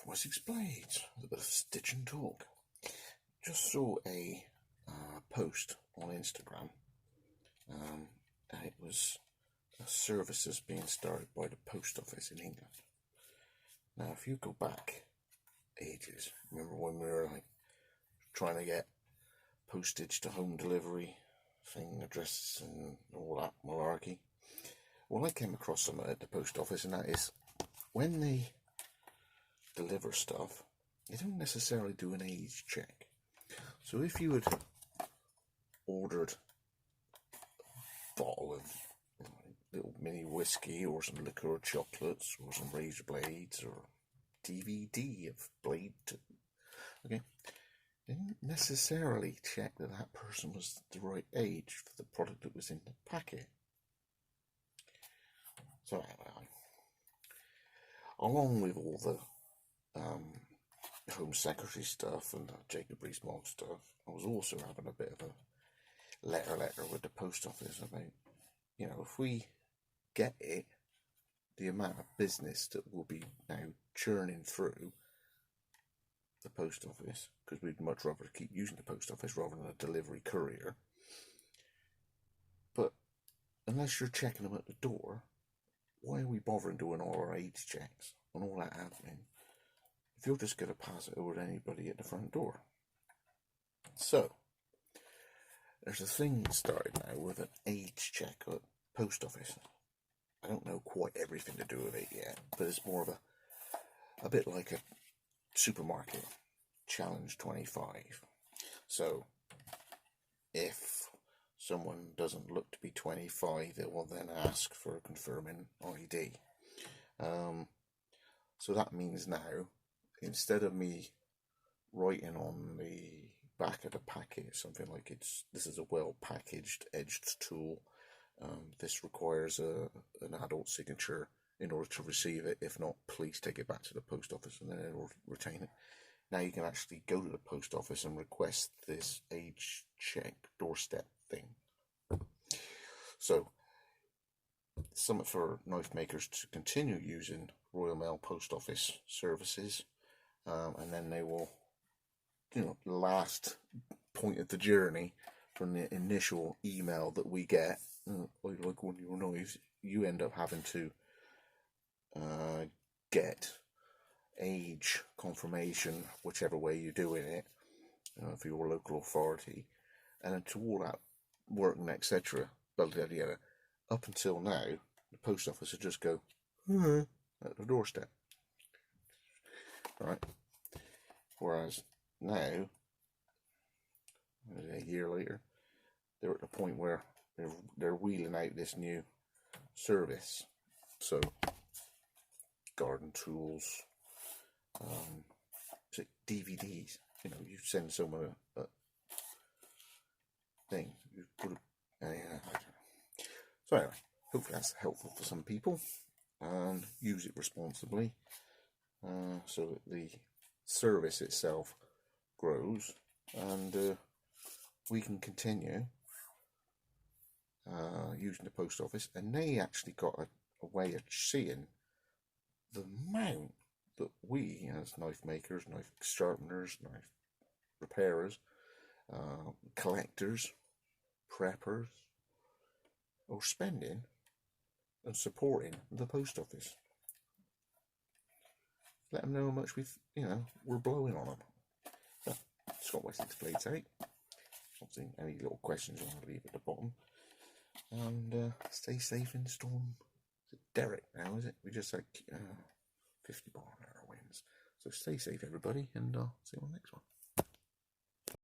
Wessex Blades with a bit of stitch and talk. Just saw a post on Instagram, and it was a service that's being started by the post office in England. Now, if you go back ages, remember when we were like trying to get postage to home delivery, thing addresses and all that malarkey? Well, I came across something at the post office, and that is when they deliver stuff, they don't necessarily do an age check. So if you had ordered a bottle of little mini whiskey or some liqueur or chocolates or some razor blades or DVD of blade, okay, they didn't necessarily check that that person was the right age for the product that was in the packet. So along with all the Home Secretary stuff and Jacob Rees-Mogg stuff, I was also having a bit of a letter with the post office about, you know, if we get it, the amount of business that will be now churning through the post office, because we'd much rather keep using the post office rather than a delivery courier. But unless you're checking them at the door, why are we bothering doing all our age checks and all that admin if you're just going to pass it over to anybody at the front door? So there's a thing started now with an age check at post office. I don't know quite everything to do with it yet, but it's more of a bit like a supermarket challenge 25. So if someone doesn't look to be 25, they will then ask for confirming ID. So that means now, instead of me writing on the back of the packet something like this is a well packaged edged tool, this requires an adult signature in order to receive it. If not, please take it back to the post office and then it will retain it. Now you can actually go to the post office and request this age check doorstep thing. So something for knife makers to continue using Royal Mail post office services, and then they will, you know, last point of the journey from the initial email that we get, like on your knives, you end up having to get age confirmation, whichever way you're doing it, for your local authority, and then to all that working, etc. Up until now, the post office would just go at the doorstep, right? Whereas now, a year later, they're at the point where they're wheeling out this new service. So garden tools, DVDs. You know, you send someone a thing. You put so anyway, hopefully that's helpful for some people, and use it responsibly, so that the service itself grows and we can continue using the post office. And they actually got a way of seeing the amount that we as knife makers, knife sharpeners, knife repairers, collectors, preppers are spending and supporting the post office. Let them know how much we're blowing on them. So, Scott Wessex Blades out. Obviously, any little questions you want to leave at the bottom. And stay safe in the storm. Is it Derek now, is it? We just had 50 mile an hour winds. So stay safe, everybody, and I'll see you on the next one.